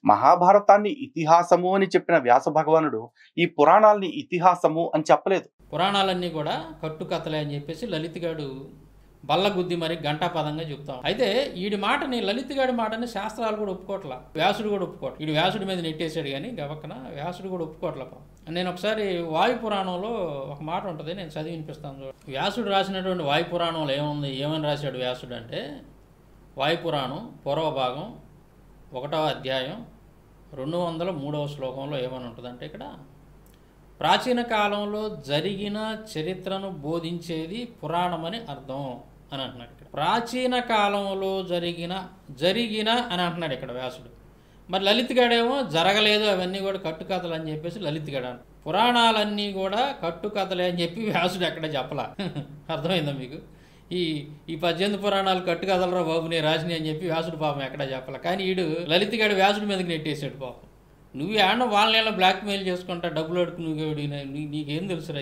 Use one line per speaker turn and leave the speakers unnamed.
మహాభారతాన్ని ఇతిహాసము అని చెప్పిన వ్యాస భగవానుడు ఈ పురాణాల్ని ఇతిహాసము అని చెప్పలేదు.
పురాణాలన్నీ కూడా కట్టుకథలే అని చెప్పేసి లలిత్గాడు బల్లగుద్ది మరి గంటాపదంగా చెప్తాం. అయితే ఈడి మాటని లలిత్గాడి మాటని శాస్త్రాలు కూడా ఒప్పుకోవట్లా, వ్యాసుడు కూడా ఒప్పుకోవట్ల. ఈడు వ్యాసుడి మీద నెట్టేశాడు కానీ గవక్కన వ్యాసుడు కూడా ఒప్పుకోవట్ల. నేను ఒకసారి వాయు పురాణంలో ఒక మాట ఉంటుంది, నేను చదివి వినిపిస్తాను చూడండి. వ్యాసుడు రాసినటువంటి వాయు పురాణంలో ఏముంది, ఏమని రాశాడు వ్యాసుడు అంటే, వాయుపురాణం పూర్వభాగం 1వ అధ్యాయం 203వ శ్లోకంలో ఏమని ఉంటుందంటే, ఇక్కడ ప్రాచీన కాలంలో జరిగిన చరిత్రను బోధించేది పురాణమని అర్థం అని అంటున్నాడు. ఇక్కడ ప్రాచీన కాలంలో జరిగిన అని అంటున్నాడు ఇక్కడ వ్యాసుడు. మరి లలిత్గాడేమో జరగలేదు, అవన్నీ కూడా కట్టుకథలు అని చెప్పేసి లలిత్గాడు అంట. పురాణాలన్నీ కూడా కట్టుకథలే అని చెప్పి వ్యాసుడు ఎక్కడ చెప్పలా. అర్థమైందా మీకు? ఈ 18 పురాణాలు కట్టుకథలరా బాబు నేను రాసినాయి అని చెప్పి వ్యాసుడు పాపం ఎక్కడా చెప్పాల. కానీ ఈడు లలిత్గాడు వ్యాసుడి మీదకి నెట్టేసాడు పాపం. నువ్వు ఏమన్నా వాళ్ళని బ్లాక్మెయిల్ చేసుకుంటా డబ్బులు అడుకు, నువ్వు నీకేం తెలుసురా?